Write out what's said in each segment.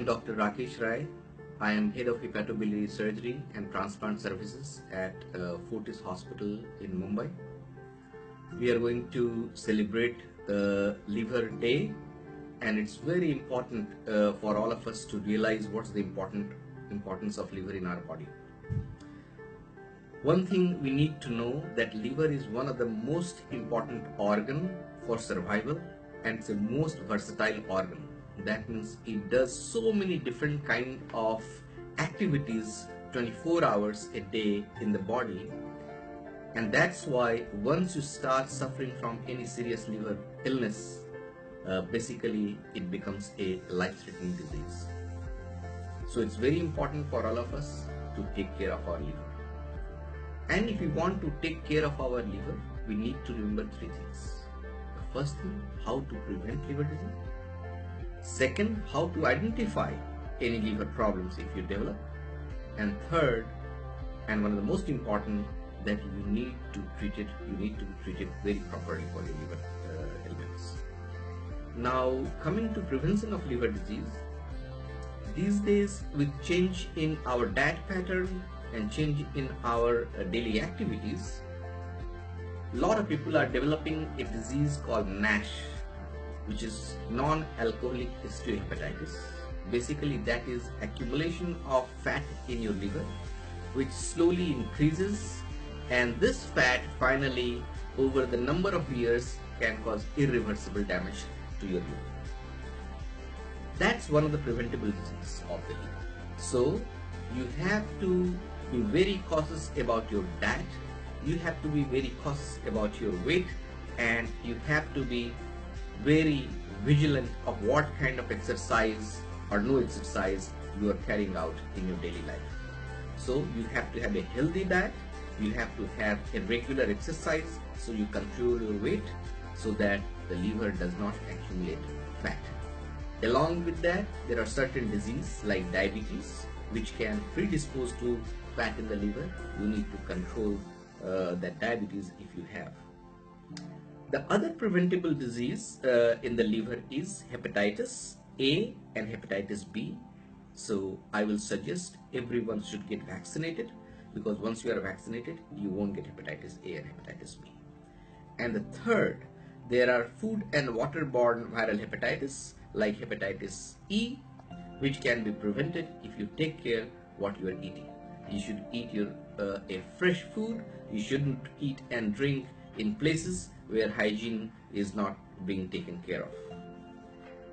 am Dr. Rakesh Rai. I am Head of Hepatobiliary Surgery and Transplant Services at Fortis Hospital in Mumbai. We are going to celebrate the Liver Day, and it's very important for all of us to realize what's the importance of liver in our body. One thing we need to know that liver is one of the most important organ for survival, and it's the most versatile organ. That means it does so many different kind of activities 24 hours a day in the body, and that's why once you start suffering from any serious liver illness, basically it becomes a life-threatening disease. So it's very important for all of us to take care of our liver. And if we want to take care of our liver, we need to remember three things. The first thing, how to prevent liver disease. Second, how to identify any liver problems if you develop. And third, and one of the most important, that you need to treat it. You need to be treated very properly for your liver ailments. Now, coming to prevention of liver disease, these days with change in our diet pattern and change in our daily activities, a lot of people are developing a disease called NASH, which is non-alcoholic steatohepatitis. Basically, that is accumulation of fat in your liver, which slowly increases, and this fat finally, over the number of years, can cause irreversible damage to your liver. That's one of the preventable diseases of the liver. So, you have to be very cautious about your diet, you have to be very cautious about your weight, and you have to be very vigilant of what kind of exercise or no exercise you are carrying out in your daily life. So you have to have a healthy diet, you have to have a regular exercise so you control your weight so that the liver does not accumulate fat. Along with that, there are certain diseases like diabetes which can predispose to fat in the liver. You need to control that diabetes if you have. The other preventable disease in the liver is hepatitis A and hepatitis B. So I will suggest everyone should get vaccinated, because once you are vaccinated, you won't get hepatitis A and hepatitis B. And the third, there are food and waterborne viral hepatitis like hepatitis E, which can be prevented if you take care what you are eating. You should eat a fresh food. You shouldn't eat and drink in places where hygiene is not being taken care of.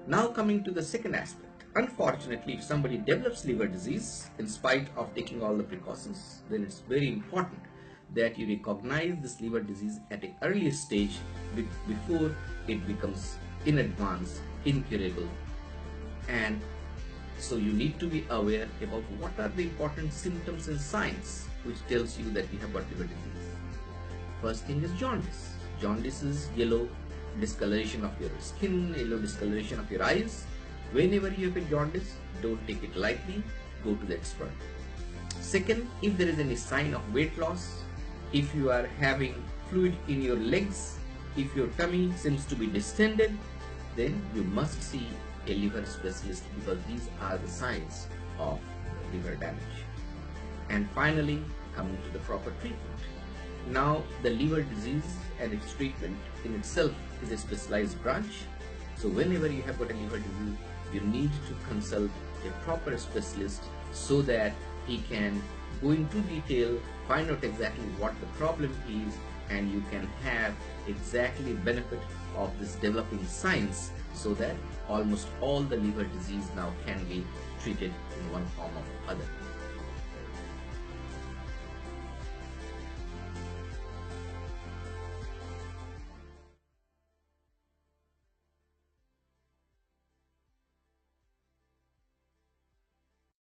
Now coming to the second aspect. Unfortunately, if somebody develops liver disease in spite of taking all the precautions, then it's very important that you recognize this liver disease at an early stage before it becomes in advance incurable. And so you need to be aware about what are the important symptoms and signs which tells you that you have got liver disease. First thing is jaundice. Jaundice is yellow discoloration of your skin, yellow discoloration of your eyes. Whenever you have a jaundice, don't take it lightly, go to the expert. Second, if there is any sign of weight loss, if you are having fluid in your legs, if your tummy seems to be distended, then you must see a liver specialist, because these are the signs of liver damage. And finally, coming to the proper treatment. Now, the liver disease and its treatment in itself is a specialized branch. So whenever you have got a liver disease, you need to consult a proper specialist so that he can go into detail, find out exactly what the problem is, and you can have exactly benefit of this developing science, so that almost all the liver disease now can be treated in one form or other.